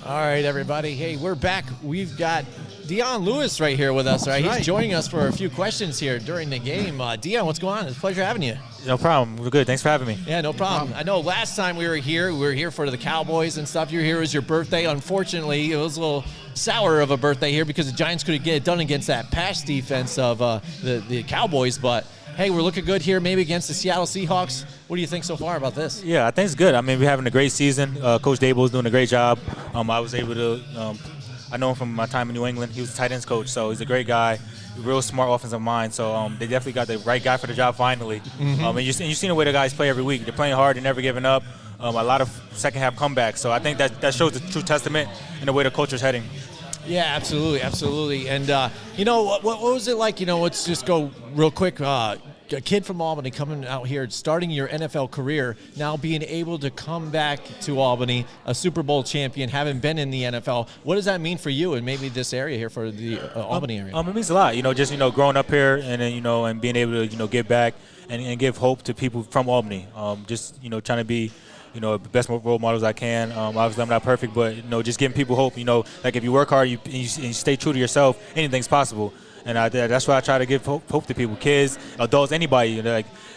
All right, everybody. Hey, we're back. We've got Dion Lewis right here with us. Right, he's joining us for a few questions here during the game. Dion, what's going on? It's a pleasure having you. No problem. We're good. Thanks for having me. Yeah, no problem. I know last time we were here for the Cowboys and stuff. You were here as your birthday. Unfortunately, it was a little sour of a birthday here because the Giants couldn't get it done against that pass defense of the Cowboys. But, hey, we're looking good here maybe against the Seattle Seahawks. What do you think so far about this? Yeah, I think it's good. I mean, we're having a great season. Coach Dable is doing a great job. I was able to I know him from my time in New England. He was a tight ends coach, so he's a great guy, real smart offensive mind. So they definitely got the right guy for the job finally. And you've seen the way the guys play every week. They're playing hard. They're never giving up. A lot of second-half comebacks. So I think that shows the true testament in the way the culture's heading. Yeah, absolutely, absolutely. And, what was it like? Let's just go real quick. A kid from Albany coming out here, starting your NFL career, now being able to come back to Albany, a Super Bowl champion, having been in the NFL. What does that mean for you and maybe this area here for the Albany area? It means a lot, just growing up here and then and being able to give back and give hope to people from Albany. Trying to be the best role models I can. Obviously, I'm not perfect, but just giving people hope. Like if you work hard, and you stay true to yourself, anything's possible. And that's why I try to give hope to people, kids, adults, anybody.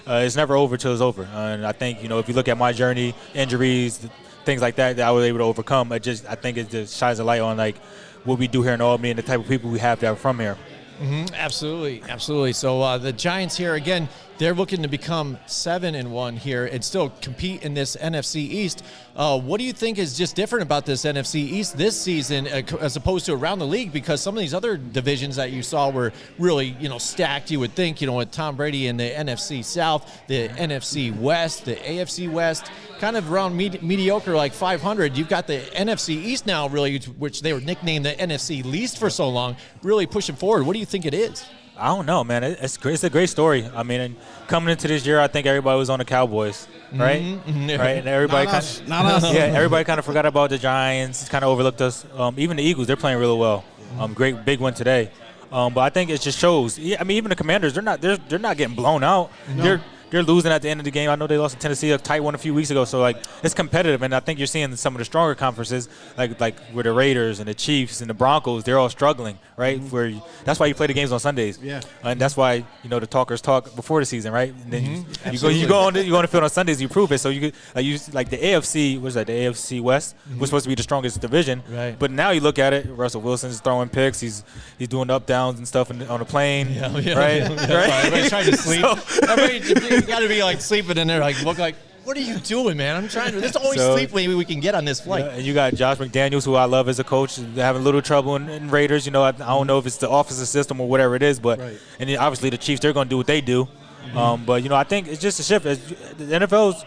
It's never over till it's over. And I think if you look at my journey, injuries, things like that I was able to overcome. I think it just shines a light on what we do here in Albany and the type of people we have that are from here. Absolutely, absolutely. So the Giants here again, they're looking to become 7-1 here and still compete in this NFC East. What do you think is just different about this NFC East this season as opposed to around the league? Because some of these other divisions that you saw were really, stacked. You would think, with Tom Brady in the NFC South, the NFC West, the AFC West, kind of around mediocre, like 500. You've got the NFC East now, really, which they were nicknamed the NFC Least for so long, really pushing forward. What do you think it is? I don't know, man. It's a great story. I mean, and coming into this year, I think everybody was on the Cowboys, right? Right, and everybody not us. Yeah, everybody kind of forgot about the Giants, kind of overlooked us. Even the Eagles, they're playing really well. Great big win today. But I think it just shows. Yeah, I mean, even the Commanders, they're not getting blown out. No. They're losing at the end of the game. I know they lost to Tennessee, a tight one a few weeks ago. So, it's competitive. And I think you're seeing some of the stronger conferences, like with the Raiders and the Chiefs and the Broncos, they're all struggling, right? That's why you play the games on Sundays. Yeah. And that's why, the talkers talk before the season, right? And then you go on the field on Sundays, you prove it. So, you like the AFC, what is that, the AFC West was supposed to be the strongest division. Right. But now you look at it, Russell Wilson's throwing picks. He's doing up, downs and stuff on the plane, right? Everybody's trying to sleep. You got to be sleeping in there, look like, what are you doing, man? I'm trying to. There's only sleep maybe we can get on this flight. And you got Josh McDaniels, who I love as a coach, having a little trouble in Raiders. I don't know if it's the offensive system or whatever it is, but and then obviously the Chiefs, they're going to do what they do. But I think it's just a shift. The NFL's,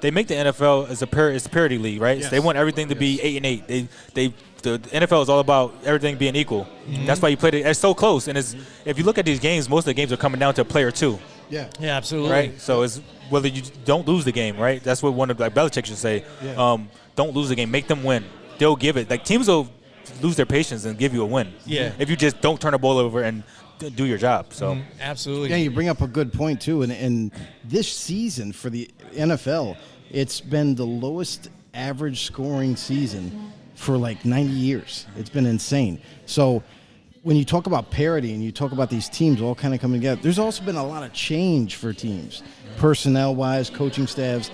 they make the NFL as a parity league, right? Yes. So they want everything to be 8-8. The NFL is all about everything being equal. That's why you play it. It's so close, and if you look at these games, most of the games are coming down to a player or two. Yeah, absolutely. Right. So it's whether you don't lose the game, right? That's what one of Belichick should say. Yeah. Don't lose the game. Make them win. They'll give it. Teams will lose their patience and give you a win. Yeah. If you just don't turn the ball over and do your job. So absolutely. Yeah, you bring up a good point too. And this season for the NFL, it's been the lowest average scoring season for 90 years. It's been insane. So when you talk about parity and you talk about these teams all kind of coming together, there's also been a lot of change for teams, personnel-wise, coaching staffs.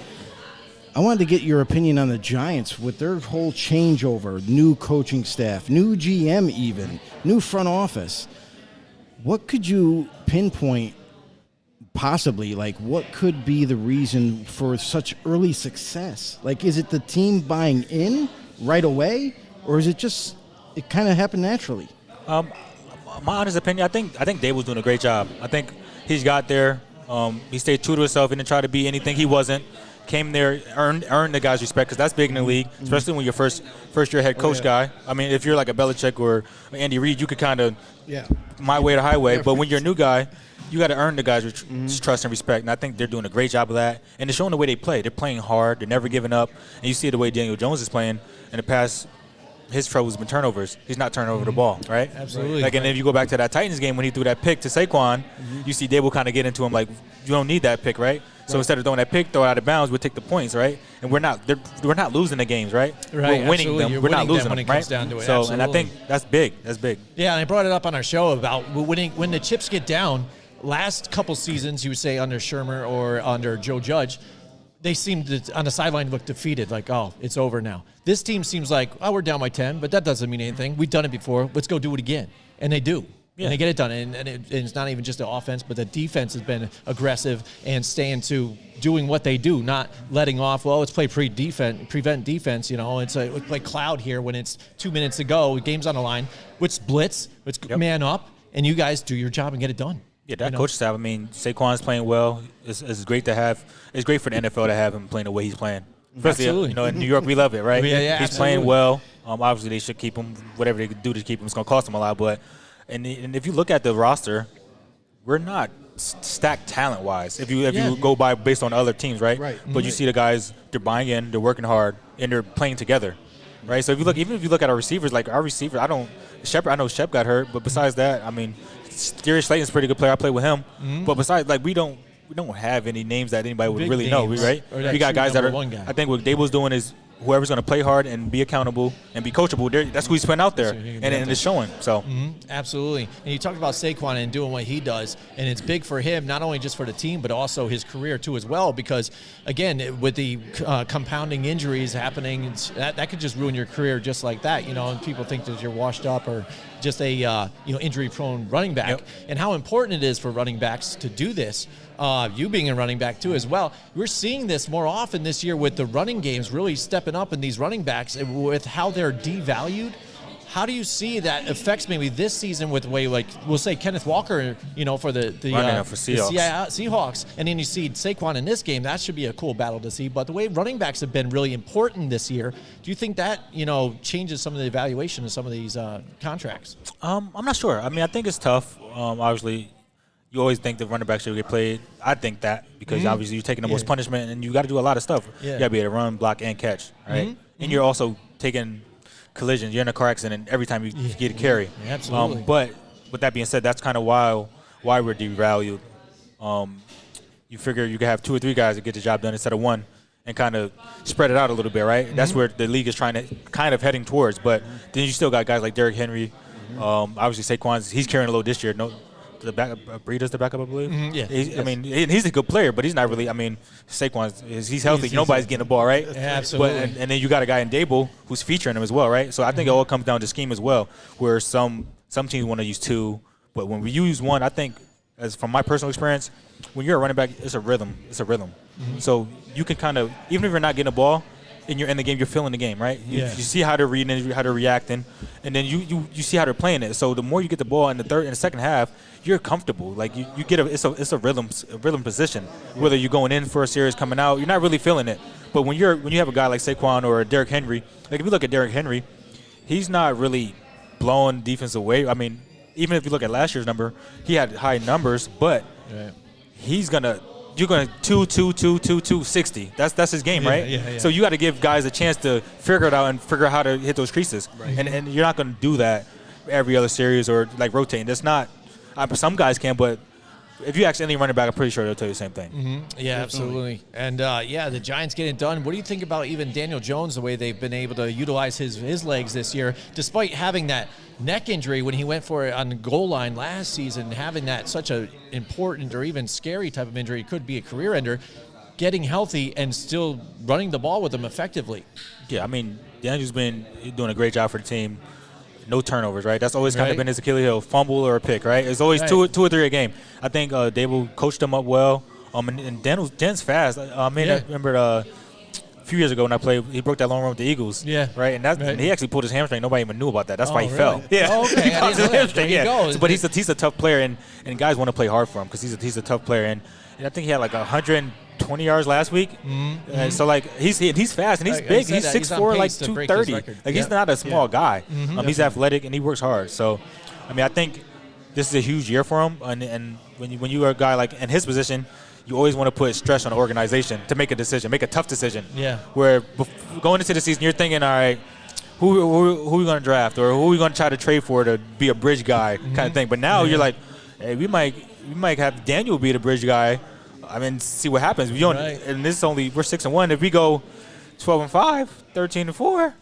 I wanted to get your opinion on the Giants with their whole changeover, new coaching staff, new GM even, new front office. What could you pinpoint possibly, what could be the reason for such early success? Is it the team buying in right away, or is it just it kind of happened naturally? My honest opinion, I think Dable's doing a great job. I think he's got there. He stayed true to himself. He didn't try to be anything he wasn't. Came there, earned the guy's respect, because that's big in the league, especially when you're first year head coach guy. I mean, if you're like a Belichick or Andy Reid, you could kind of my way or highway. Yeah, but when you're a new guy, you got to earn the guy's trust and respect. And I think they're doing a great job of that. And they're showing the way they play. They're playing hard. They're never giving up. And you see the way Daniel Jones is playing in the past. His trouble has been turnovers. He's not turning over the ball, right? Absolutely. And if you go back to that Titans game when he threw that pick to Saquon, you see Dable kind of get into him you don't need that pick, right? So instead of throwing that pick, throw it out of bounds, we'll take the points, right? And we're not losing the games, right? Right, We're winning absolutely. them. You're We're not winning them losing when them, it right? comes down to it, So, and I absolutely. think that's big. That's big. Yeah, and I brought it up on our show about when the chips get down. Last couple seasons, you would say under Shermer or under Joe Judge, they seemed to, on the sideline, look defeated, like, oh, it's over now. This team seems like, oh, we're down by 10, but that doesn't mean anything. We've done it before. Let's go do it again. And they do. Yeah. And they get it done. And it's not even just the offense, but the defense has been aggressive and staying to doing what they do, not letting off, well, let's play prevent defense. It's like Cloud here when it's 2 minutes to go, game's on the line. Let's blitz, let's man up, and you guys do your job and get it done. Yeah, that coach staff. I mean, Saquon's playing well. It's great to have. It's great for the NFL to have him playing the way he's playing. Especially, Absolutely. in New York, we love it, right? Yeah, he's playing well. Obviously, they should keep him. Whatever they could do to keep him, it's going to cost him a lot. But and if you look at the roster, we're not stacked talent-wise. If you go by based on other teams, right? Right. But you see the guys, they're buying in, they're working hard, and they're playing together, right? So even if you look at our receivers, like our receiver, I know Shep got hurt, but besides that, I mean, Darius Slayton's a pretty good player. I play with him, but besides, like we don't have any names that anybody would Big really know, names. right? Or that We got true guys that number are. one guy. I think what Dable's doing is whoever's going to play hard and be accountable and be coachable. That's who he's putting out there, and it's showing. So. Absolutely. And you talked about Saquon and doing what he does, and it's big for him, not only just for the team, but also his career too as well, because, again, with the compounding injuries happening, that could just ruin your career just like that, and people think that you're washed up or just a injury-prone running back. Yep. And how important it is for running backs to do this. You being a running back too as well, we're seeing this more often this year with the running games really stepping up in these running backs and with how they're devalued. How do you see that affects maybe this season with the way, like, we'll say Kenneth Walker, for the for Seahawks. Seahawks, and then you see Saquon in this game. That should be a cool battle to see. But the way running backs have been really important this year, do you think that changes some of the evaluation of some of these contracts? I'm not sure. I mean, I think it's tough. Obviously, you always think the running back should get played. I think that because obviously you're taking the most punishment and you got to do a lot of stuff. Yeah. You got to be able to run, block, and catch, right? And you're also taking collisions. You're in a car accident every time you get a carry. Yeah, absolutely. But with that being said, that's kind of why we're devalued. You figure you can have 2 or 3 guys that get the job done instead of one and kind of spread it out a little bit, right? That's where the league is trying to kind of heading towards. But then you still got guys like Derrick Henry. Obviously, Saquon's he's carrying a little this year. The backup, Breida's the backup, I believe. I mean, he's a good player, but he's not really. I mean, Saquon's he's healthy. Nobody's getting the ball, right? Yeah, absolutely. But, and then you got a guy in Dable who's featuring him as well, right? So I think it all comes down to scheme as well, where some teams want to use 2, but when we use 1, I think, as from my personal experience, when you're a running back, it's a rhythm. It's a rhythm. So you can kind of, even if you're not getting the ball, and you're in the game, you're feeling the game, right? You see how they're reading, how they're reacting, and then you see how they're playing it. So the more you get the ball in the second half, you're comfortable. Like you get it's a rhythm position. Whether you're going in for a series, coming out, you're not really feeling it. But when you have a guy like Saquon or Derrick Henry, like if you look at Derrick Henry, he's not really blowing defense away. I mean, even if you look at last year's number, he had high numbers, but you're going to 60. That's his game, right? Yeah. So you got to give guys a chance to figure it out and figure out how to hit those creases. Right. And you're not going to do that every other series or like rotating. That's not. Some guys can, but if you ask any running back, I'm pretty sure they'll tell you the same thing. Yeah, absolutely. And, the Giants getting it done. What do you think about even Daniel Jones, the way they've been able to utilize his legs this year, despite having that neck injury when he went for it on the goal line last season, having that such an important or even scary type of injury, it could be a career ender, getting healthy and still running the ball with them effectively. Yeah, I mean, Daniel's been doing a great job for the team. No turnovers, right? That's always kind of been his Achilles heel, fumble or a pick, right? It's always two or three a game. I think Dable coached him up well. And Dan's fast. I remember a few years ago when I played, he broke that long run with the Eagles. Yeah. Right? And he actually pulled his hamstring. Nobody even knew about that. That's why he really? fell. Yeah. Oh, okay. He popped his hamstring, There you go. But he's a tough player, and guys want to play hard for him because he's a tough player. And I think he had like 120 yards last week. So like he's fast and he's big. He's 6'4", like 230. Like he's not a small guy. He's athletic and he works hard. So, I mean, I think this is a huge year for him. And when you are a guy like in his position, you always want to put stress on the organization to make a decision, make a tough decision. Yeah. Where going into the season, you're thinking, all right, who are we going to draft or who are we going to try to trade for to be a bridge guy kind of thing. But now you're like, hey, we might have Daniel be the bridge guy. I mean, see what happens. We don't, Right. and this is only we're 6-1. If we go 12-5, 13-4,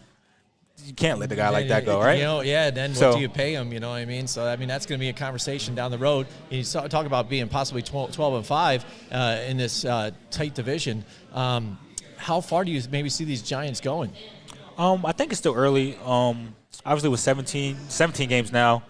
you can't let the guy like that go, right? You know, yeah. Then So- what do you pay him? You know what I mean? So I mean, that's going to be a conversation down the road. You talk about being possibly 12-5 in this tight division. How far do you maybe see these Giants going? I think it's still early. Obviously, with 17 games now,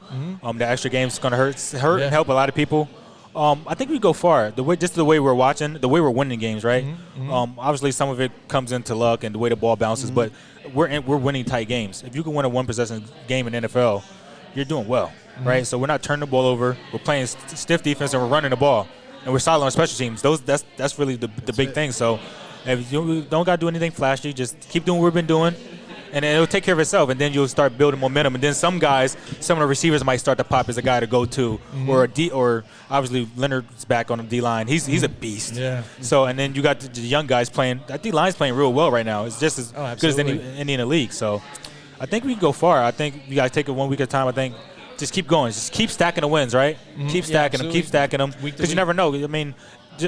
the extra games is going to hurt Yeah. and help a lot of people. I think we go far. Just the way we're watching, the way we're winning games, right? Obviously, some of it comes into luck and the way the ball bounces, but we're winning tight games. If you can win a one-possession game in the NFL, you're doing well, right? So we're not turning the ball over. We're playing stiff defense and we're running the ball, and we're solid on special teams. That's really the big thing. So if you don't got to do anything flashy, just keep doing what we've been doing. And then it'll take care of itself, and then you'll start building momentum. And then some of the receivers might start to pop as a guy to go to, or obviously Leonard's back on the D line. He's a beast. Yeah. So and then you got the young guys playing. That D line's playing real well right now. It's just as good as any in the league. So I think we can go far. I think you got to take it 1 week at a time. I think just keep going. Just keep stacking the wins, right? Keep stacking them. Keep stacking them. Because you never know. I mean,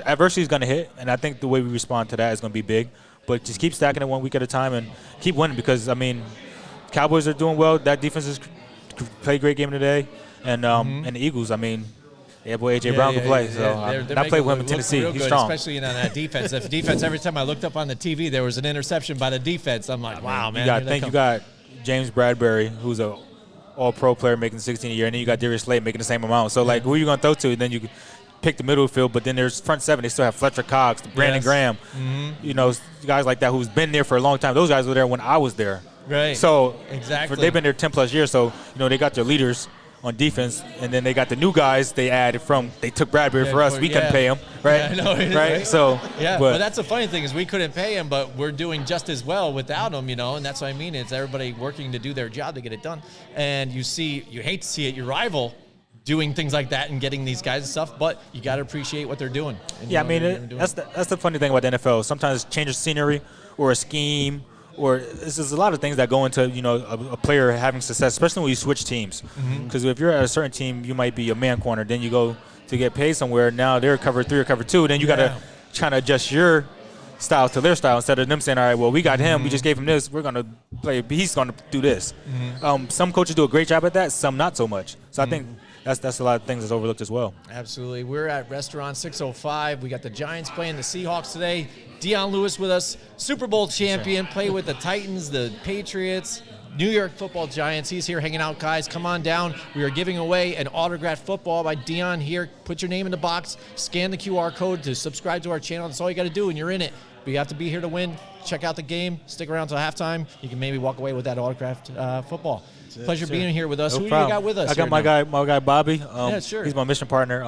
adversity is going to hit, and I think the way we respond to that is going to be big. But just keep stacking it 1 week at a time and keep winning because, I mean, Cowboys are doing well. That defense has played a great game today. And and the Eagles, I mean, boy, A.J. Brown can play. So I played with him in Tennessee. He's strong. Especially in that defense. If defense, every time I looked up on the TV, there was an interception by the defense. I'm like, wow, man. You got James Bradbury, who's a all-pro player making $16 a year, and then you got Darius Slade making the same amount. So, like, who are you going to throw to? And then you pick the middle field, but then there's front seven. They still have Fletcher Cox, Brandon Graham, you know, guys like that who's been there for a long time. Those guys were there when I was there. Right. So exactly, they've been there 10+ years. So they got their leaders on defense, and then they got the new guys they added from. They took Bradbury for us. We couldn't pay him, right? Yeah, I know, right. So but that's the funny thing is we couldn't pay him, but we're doing just as well without him, and that's what I mean. It's everybody working to do their job to get it done, and you hate to see it, your rival doing things like that and getting these guys and stuff, but you got to appreciate what they're doing. And, I mean, that's the funny thing about the NFL. Sometimes it changes scenery or a scheme, or there's a lot of things that go into a player having success, especially when you switch teams. Because if you're at a certain team, you might be a man corner, then you go to get paid somewhere. Now they're cover 3 or cover 2, then you got to try to adjust your style to their style instead of them saying, all right, well, we got him, we just gave him this, we're going to play, he's going to do this. Some coaches do a great job at that, some not so much. So I think that's a lot of things that's overlooked as well. Absolutely. We're at Restaurant 605. We got the Giants playing the Seahawks today. Dion Lewis with us, Super Bowl champion, played with the Titans, the Patriots, New York Football Giants. He's here hanging out, guys. Come on down. We are giving away an autographed football by Dion here. Put your name in the box. Scan the QR code to subscribe to our channel. That's all you got to do, and you're in it. But you have to be here to win. Check out the game. Stick around till halftime. You can maybe walk away with that autographed football. Pleasure being here with us. No Who problem. you got with us? I got my guy Bobby. Yeah, sure. He's my mission partner.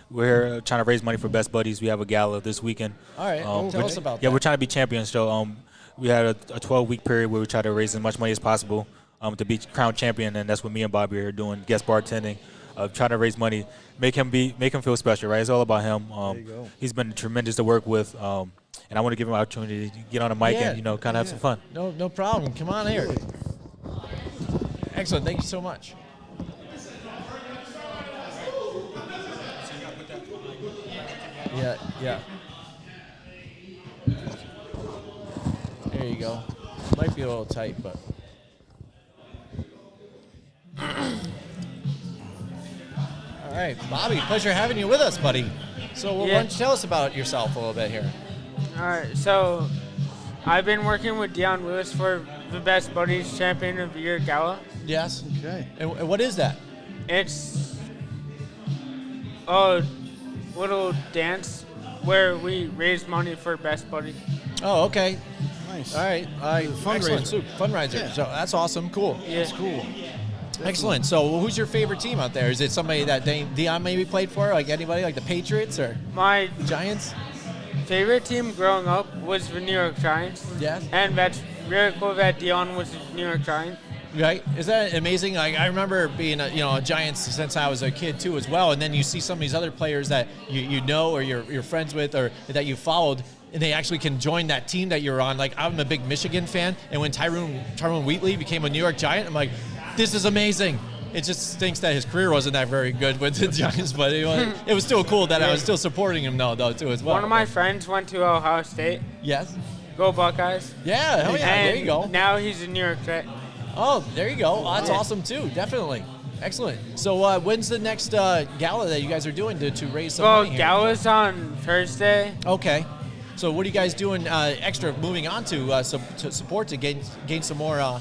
We're here trying to raise money for Best Buddies. We have a gala this weekend. All right. Tell us about that. Yeah, we're trying to be champions. So we had a 12-week period where we try to raise as much money as possible to be crowned champion, and that's what me and Bobby are doing, guest bartending, trying to raise money, make him feel special, right? It's all about him. There you go. He's been tremendous to work with, and I want to give him an opportunity to get on a mic and kind of have some fun. No problem. Come on here. Excellent. Thank you so much. Yeah. There you go. Might be a little tight, but. All right, Bobby, pleasure having you with us, buddy. So why don't you tell us about yourself a little bit here? All right, so I've been working with Dion Lewis for the Best Buddies Champion of the Year Gala. Yes. Okay. And what is that? It's a little dance where we raise money for Best Buddy. Oh, okay. Nice. All right. Fundraiser. Excellent. Super. Fundraiser. Yeah. So that's awesome. Cool. Yeah. That's cool. Excellent. So who's your favorite team out there? Is it somebody that Dion maybe played for, like anybody, like the Patriots or My Giants? favorite team growing up was the New York Giants. Yes. And that's really cool that Dion was the New York Giants. Right? Is that amazing? Like, I remember being a Giants since I was a kid too as well, and then you see some of these other players that you know or you're friends with or that you followed, and they actually can join that team that you're on. Like, I'm a big Michigan fan, and when Tyrone Wheatley became a New York Giant, I'm like, this is amazing. It just stinks that his career wasn't that very good with the Giants, but it was still cool that I was still supporting him though too as well. One of my friends went to Ohio State. Yes. Go Buckeyes. Yeah. Oh yeah. And There you go. now he's a New York Jet. Oh, there you go. Oh, that's awesome too. Definitely. Excellent. So when's the next gala that you guys are doing to raise some Well, money here? Gala's on Thursday. Okay. So what are you guys doing extra moving on to support to gain some more,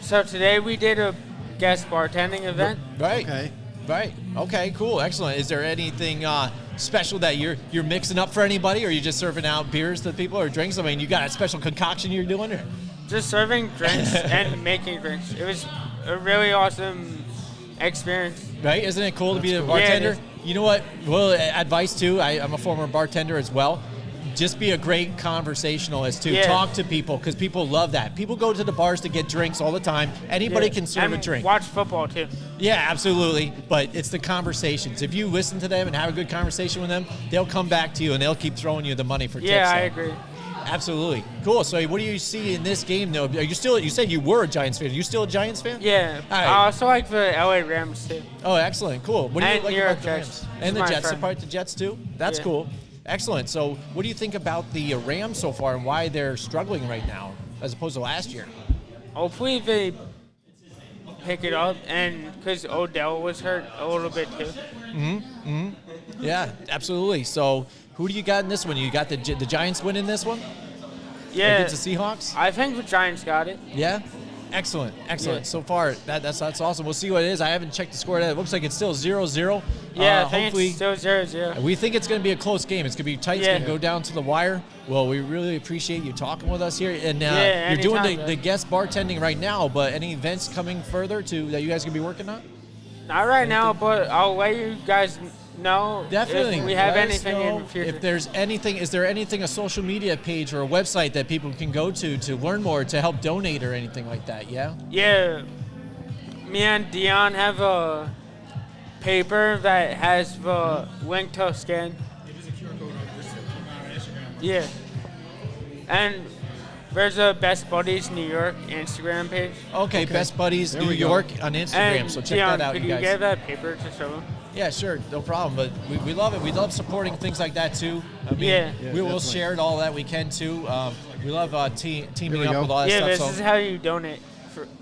So today we did a guest bartending event. Right. Okay. Right. Okay, cool. Excellent. Is there anything special that you're mixing up for anybody, or are you just serving out beers to people or drinks? I mean, you got a special concoction you're doing? Or? Just serving drinks and making drinks. It was a really awesome experience. Right? Isn't it cool to be a cool. bartender? Yeah, it You know what? Well, advice too. I'm a former bartender as well. Just be a great conversationalist too. Yeah. Talk to people because people love that. People go to the bars to get drinks all the time. Anybody can serve and a drink. watch football too. Yeah, absolutely. But it's the conversations. If you listen to them and have a good conversation with them, they'll come back to you and they'll keep throwing you the money for tips. Yeah, I So, agree. absolutely. Cool. So what do you see in this game though? Are you still? You said you were a Giants fan. Are you still a Giants fan? Yeah. All right. I also like the LA Rams too. Oh, excellent. Cool. What do you And like New York about the Rams? Jets. And the My Jets. friend. Support the Jets too? That's Yeah. cool. Excellent. So what do you think about the Rams so far and why they're struggling right now as opposed to last year? Hopefully they pick it up, and because Odell was hurt a little bit too. Yeah, absolutely. So who do you got in this one? You got the Giants winning this one Yeah. against the Seahawks? I think the Giants got it. Yeah. Excellent. Excellent. Yeah. So far, that's awesome. We'll see what it is. I haven't checked the score yet. It looks like it's still 0-0. Yeah, I think hopefully, it's still 0-0. we think it's going to be a close game. It's going to be tight. It's Yeah. going to go down to the wire. Well, we really appreciate you talking with us here. And Yeah, you're doing anytime, the man. guest bartending right now, but any events coming further that you guys going to be working on? Not right now, but I'll let you guys know Definitely. if we have Let us anything in know the future. If there's anything, is there anything, a social media page or a website that people can go to learn more, to help donate or anything like that? Yeah? Yeah, me and Dion have a paper that has the link to scan. Yeah, and there's a Best Buddies New York Instagram page. Okay, Best Buddies There New we go. York on Instagram. And So check Dion, that out, could you you guys. give that paper to show them? Yeah, sure, no problem. But we love it. We love supporting things like that too. I mean, Yeah. we will definitely. share it all that we can too. We love teaming we up go. with all that Yeah, stuff. this So is how you donate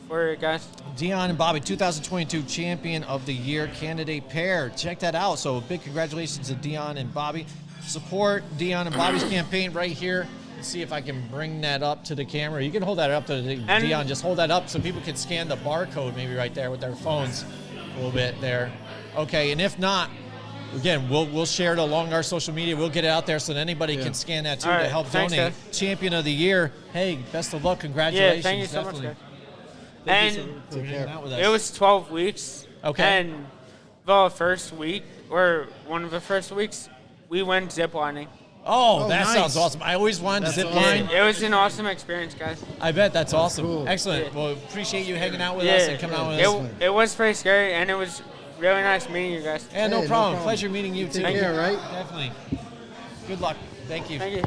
for it, guys. Dion and Bobby, 2022 Champion of the Year candidate pair. Check that out. So big congratulations to Dion and Bobby. Support Dion and Bobby's campaign right here. Let's see if I can bring that up to the camera. You can hold that up to And- Dion. Just hold that up so people can scan the barcode maybe right there with their phones a little bit there. Okay, and if not, again, we'll share it along our social media. We'll get it out there so that anybody can scan that too All to right, help thanks, donate. guys. Champion of the Year. Hey, best of luck. Yeah, Congratulations. thank you so Definitely. much, guys. And For hanging out with us. it was 12 weeks. Okay. And the first week, or one of the first weeks, we went ziplining. Oh, Oh, that nice. sounds awesome. I always wanted to That's zip awesome. line. It was an awesome experience, guys. I bet that's awesome. cool. Excellent. Yeah. Well, appreciate you hanging out with us and coming out with us. It was pretty scary, and it was really nice meeting you guys. Yeah, no Hey, no problem. problem. Pleasure meeting you too. Take care, right? Definitely. Good luck. Thank you. Thank you.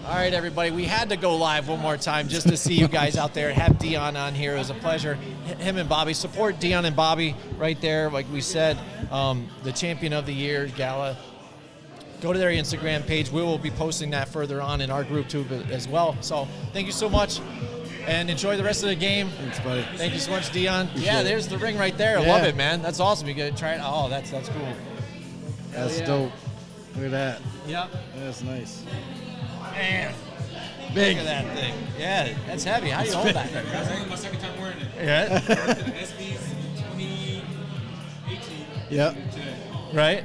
All right, everybody. We had to go live one more time just to see you guys out there. Have Dion on here. It was a pleasure. Him and Bobby. Support Dion and Bobby right there. Like we said, the Champion of the Year Gala. Go to their Instagram page. We will be posting that further on in our group too as well. So thank you so much, and enjoy the rest of the game. Thanks, buddy. Thank you so much, Dion. Yeah, it. there's the ring right there. I Yeah. love it, man. That's awesome. You gotta try it. Oh, that's cool. That's yeah. dope. Look at that. Yep. That's nice. Man, Big. look at that thing. Yeah, that's heavy. How do you hold that thing? I think my second time wearing it. Yeah. SB's 2018 Yep. today. Right?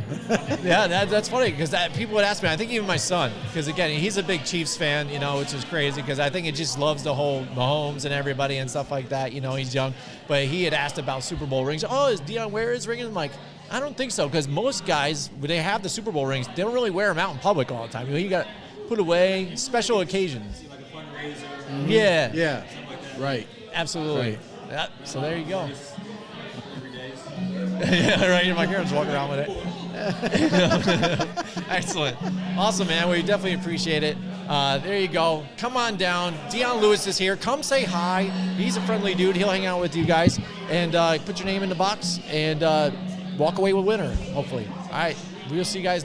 Yeah, that's funny because people would ask me. I think even my son, because again, he's a big Chiefs fan, which is crazy because I think he just loves the whole Mahomes and everybody and stuff like that. He's young, but he had asked about Super Bowl rings. Oh, is Dion wear his ring? And I'm like, I don't think so because most guys, when they have the Super Bowl rings, they don't really wear them out in public all the time. You got to put away special occasions. Like a fundraiser. Yeah, Yeah. Right. absolutely. Right. Yeah, so there you go. Every day. Yeah, right. My parents walking around with it. Excellent. Awesome, man. We definitely appreciate it. There you go. Come on down. Dion Lewis is here. Come say hi. He's a friendly dude. He'll hang out with you guys. and put your name in the box and walk away with winner, hopefully. All right, we'll see you guys next